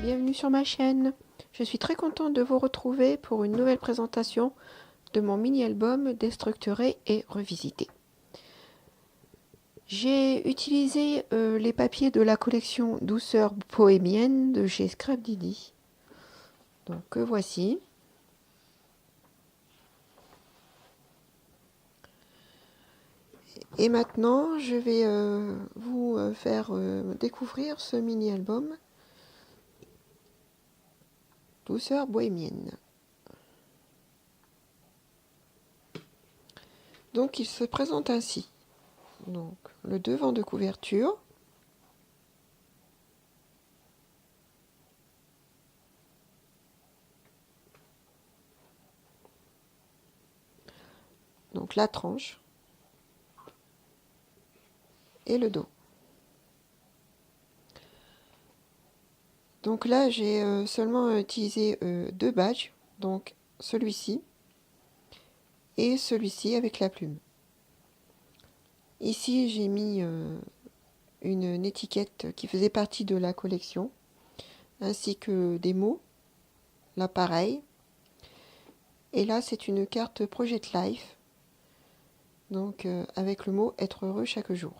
bienvenue sur ma chaîne. Je suis très contente de vous retrouver pour une nouvelle présentation de mon mini-album Déstructuré et revisité. J'ai utilisé les papiers de la collection Douceur Bohémienne de chez Scrap Didi. Donc voici. Et maintenant, je vais vous faire découvrir ce mini-album Douceur Bohémienne. Donc il se présente ainsi. Donc le devant de couverture. Donc la tranche. Et le dos. Donc là, j'ai seulement utilisé deux badges, donc celui-ci et celui-ci avec la plume. Ici, j'ai mis une étiquette qui faisait partie de la collection, ainsi que des mots, là pareil. Et là, c'est une carte Project Life, donc avec le mot « Être heureux chaque jour ».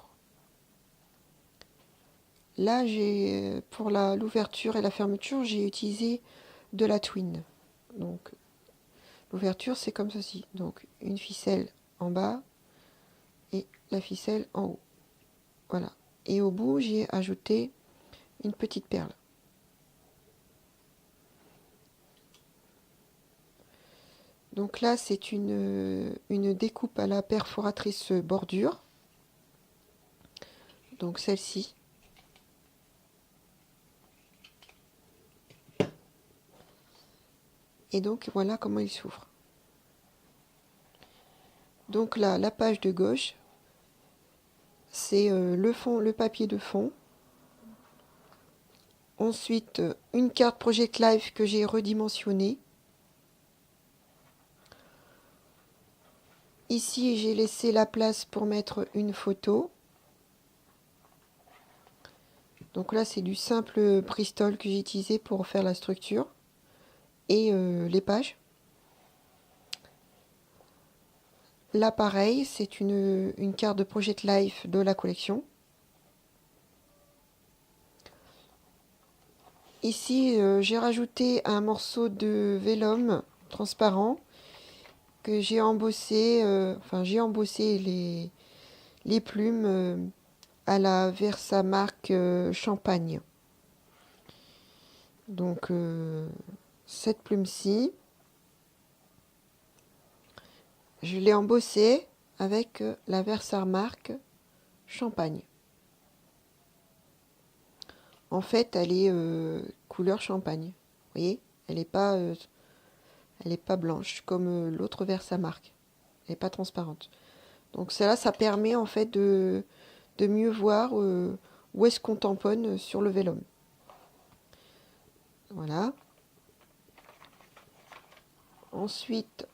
Là, pour l'ouverture et la fermeture, j'ai utilisé de la twine. Donc, l'ouverture, c'est comme ceci. Donc, une ficelle en bas et la ficelle en haut. Voilà. Et au bout, j'ai ajouté une petite perle. Donc là, c'est une découpe à la perforatrice bordure. Donc celle-ci. Et donc voilà comment il s'ouvre. Donc là, la page de gauche, c'est le papier de fond. Ensuite, une carte Project Life que j'ai redimensionnée. Ici, j'ai laissé la place pour mettre une photo. Donc là, c'est du simple Bristol que j'ai utilisé pour faire la structure et les pages. Là, pareil, c'est une carte de Project Life de la collection. Ici, j'ai rajouté un morceau de vélum transparent que j'ai embossé, j'ai embossé les plumes à la Versamark Champagne. Donc, cette plume-ci, je l'ai embossée avec la Versamark Champagne. En fait, elle est couleur champagne. Vous voyez, elle n'est pas blanche comme l'autre Versamark. Elle n'est pas transparente. Donc celle-là, ça permet en fait de mieux voir où est-ce qu'on tamponne sur le vélum. Voilà. Ensuite,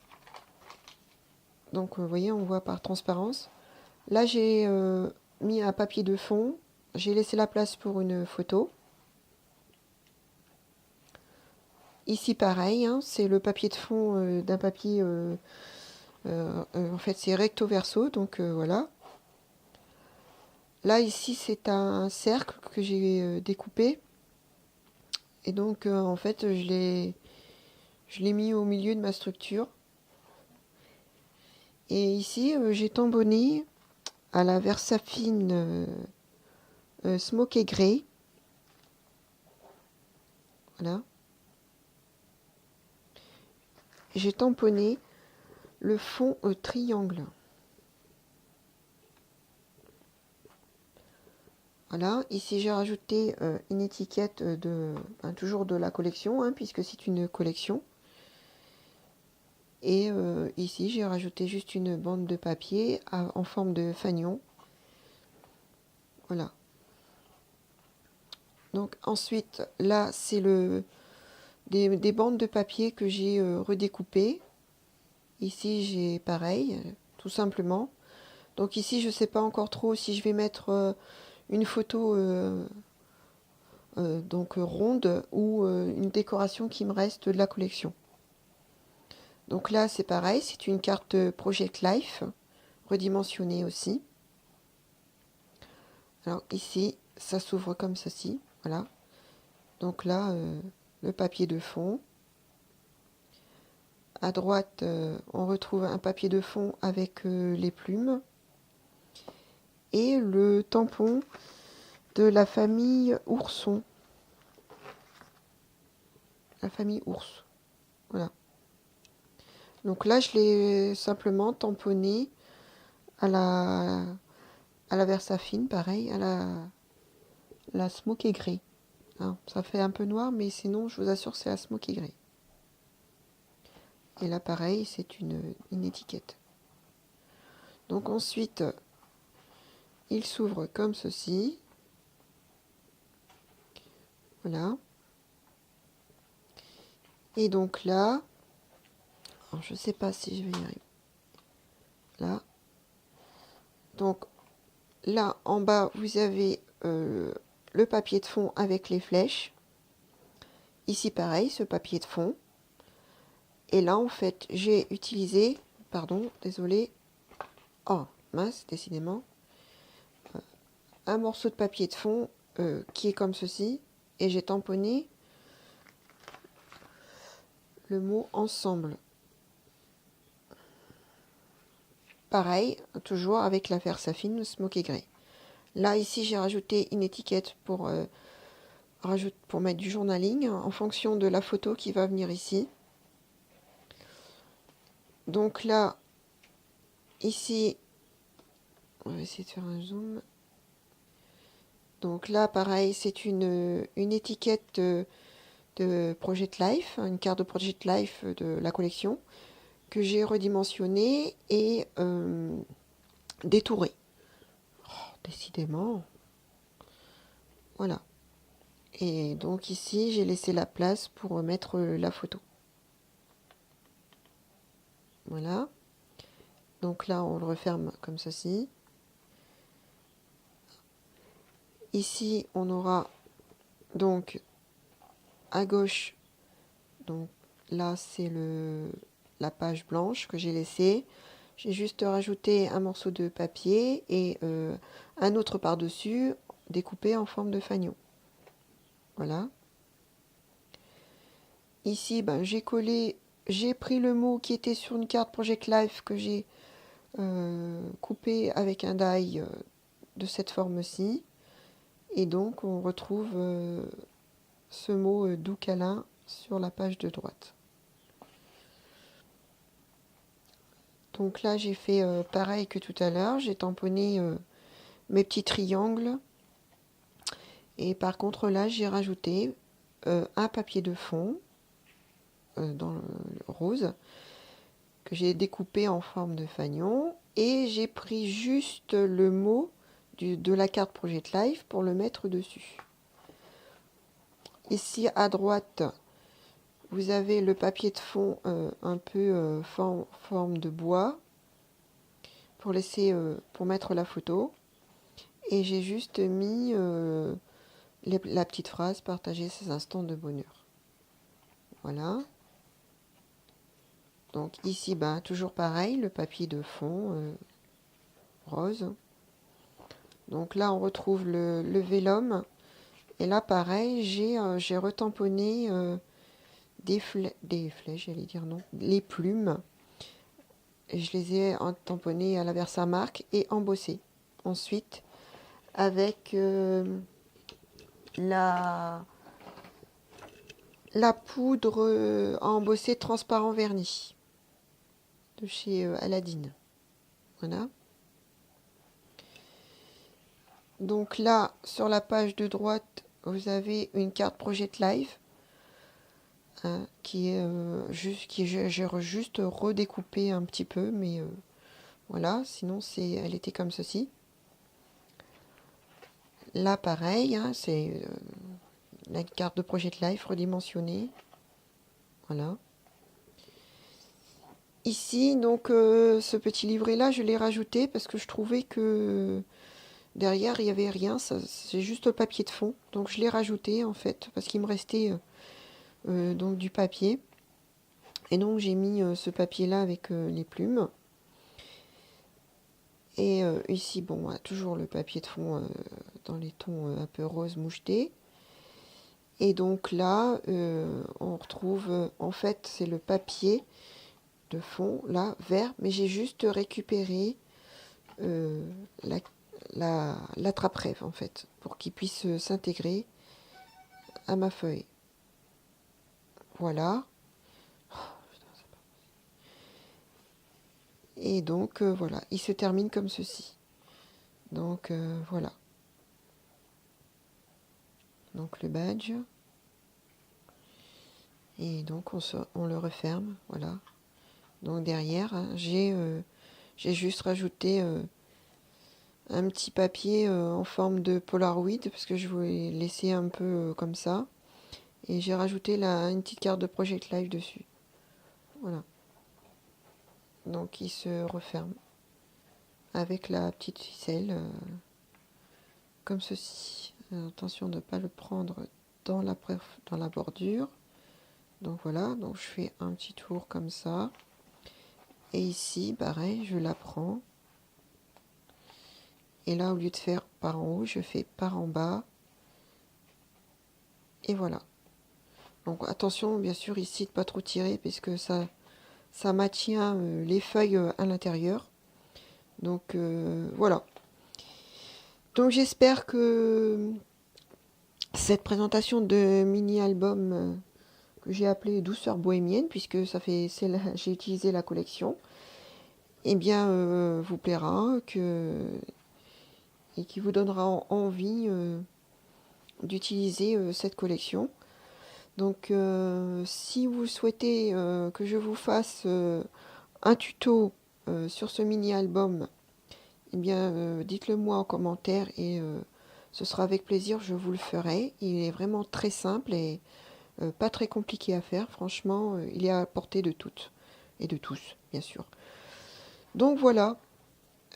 donc vous voyez, on voit par transparence. Là, j'ai mis un papier de fond. J'ai laissé la place pour une photo. Ici, pareil, hein, c'est le papier de fond d'un papier... en fait, c'est recto verso, donc voilà. Là, ici, c'est un cercle que j'ai découpé. Et donc, en fait, je l'ai mis au milieu de ma structure. Et ici, j'ai tamponné à la Versafine Smoky Grey. Voilà. J'ai tamponné le fond triangle. Voilà, ici j'ai rajouté une étiquette toujours de la collection, hein, puisque c'est une collection. Et ici j'ai rajouté juste une bande de papier en forme de fanion. Voilà. Donc ensuite, là c'est des bandes de papier que j'ai redécoupées. Ici j'ai pareil, tout simplement. Donc ici je ne sais pas encore trop si je vais mettre une photo donc ronde ou une décoration qui me reste de la collection. Donc là, c'est pareil, c'est une carte Project Life, redimensionnée aussi. Alors ici, ça s'ouvre comme ceci, voilà. Donc là, le papier de fond. À droite, on retrouve un papier de fond avec les plumes. Et le tampon de la famille Ourson. La famille Ours. Voilà. Donc là, je l'ai simplement tamponné à la Versafine, pareil, à la Smoky Grey. Hein, ça fait un peu noir, mais sinon, je vous assure, c'est la Smoky Grey. Et là, pareil, c'est une étiquette. Donc ensuite, il s'ouvre comme ceci. Voilà. Et donc là, alors je ne sais pas si je vais y arriver. Là. Donc là, en bas, vous avez le papier de fond avec les flèches. Ici, pareil, ce papier de fond. Et là, en fait, j'ai utilisé, pardon, désolé, oh, mince, décidément, un morceau de papier de fond qui est comme ceci. Et j'ai tamponné le mot ensemble. Pareil, toujours avec la Versafine Smoky Grey. Là, ici, j'ai rajouté une étiquette pour mettre du journaling en fonction de la photo qui va venir ici. Donc là, ici, on va essayer de faire un zoom. Donc là, pareil, c'est une étiquette de Project Life, une carte de Project Life de la collection, que j'ai redimensionnée et détourée. Oh, décidément. Voilà. Et donc ici, j'ai laissé la place pour mettre la photo. Voilà. Donc là, on le referme comme ceci. Ici, on aura donc à gauche, donc là, c'est la page blanche que j'ai laissée. J'ai juste rajouté un morceau de papier et un autre par-dessus, découpé en forme de fanion. Voilà. Ici, ben, j'ai pris le mot qui était sur une carte Project Life que j'ai coupé avec un die de cette forme-ci. Et donc, on retrouve ce mot doux câlin sur la page de droite. Donc là, j'ai fait pareil que tout à l'heure. J'ai tamponné mes petits triangles. Et par contre, là, j'ai rajouté un papier de fond dans le rose que j'ai découpé en forme de fanion. Et j'ai pris juste le mot de la carte Project Life pour le mettre dessus. Ici, à droite, vous avez le papier de fond un peu forme de bois pour mettre la photo. Et j'ai juste mis la petite phrase partager ces instants de bonheur. Voilà. Donc ici, ben, toujours pareil, le papier de fond rose. Donc là, on retrouve le vélum. Et là, pareil, j'ai retamponné des flèches, j'allais dire non, les plumes. Et je les ai tamponnées à la Versamark et embossées. Ensuite, avec la poudre à embosser transparent verni de chez Aladdin. Voilà. Donc là, sur la page de droite, vous avez une carte Project Live hein, qui j'ai juste redécoupé un petit peu, mais voilà, sinon elle était comme ceci. Là, pareil, hein, c'est la carte de Project Life redimensionnée. Voilà. Ici, donc, ce petit livret-là, je l'ai rajouté parce que je trouvais que Derrière, il n'y avait rien, c'est juste le papier de fond. Donc je l'ai rajouté en fait, parce qu'il me restait donc du papier. Et donc j'ai mis ce papier-là avec les plumes. Et ici, bon, voilà, toujours le papier de fond dans les tons un peu rose moucheté. Et donc là, on retrouve, en fait, c'est le papier de fond, là, vert, mais j'ai juste récupéré la, l'attrape-rêve, en fait, pour qu'il puisse s'intégrer à ma feuille. Voilà. Et donc, voilà, il se termine comme ceci. Donc, voilà. Donc, le badge. Et donc, on le referme, voilà. Donc, derrière, hein, j'ai juste rajouté un petit papier en forme de Polaroid, parce que je voulais laisser un peu comme ça. Et j'ai rajouté une petite carte de Project Live dessus. Voilà. Donc il se referme avec la petite ficelle comme ceci. Alors, attention de ne pas le prendre dans la bordure. Donc voilà, donc je fais un petit tour comme ça. Et ici, pareil, je la prends. Et là, au lieu de faire par en haut, je fais par en bas. Et voilà. Donc attention, bien sûr, ici, de ne pas trop tirer, puisque ça maintient les feuilles à l'intérieur. Donc voilà. Donc j'espère que cette présentation de mini-album que j'ai appelé Douceur bohémienne, puisque j'ai utilisé la collection, eh bien vous plaira, et qui vous donnera envie d'utiliser cette collection. Donc si vous souhaitez que je vous fasse un tuto sur ce mini-album, eh bien dites-le moi en commentaire et ce sera avec plaisir, je vous le ferai. Il est vraiment très simple et pas très compliqué à faire. Franchement, il est à la portée de toutes et de tous, bien sûr. Donc voilà,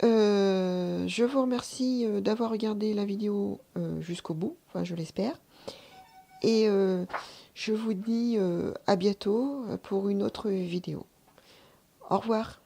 je vous remercie d'avoir regardé la vidéo jusqu'au bout, enfin je l'espère. Et je vous dis à bientôt pour une autre vidéo. Au revoir.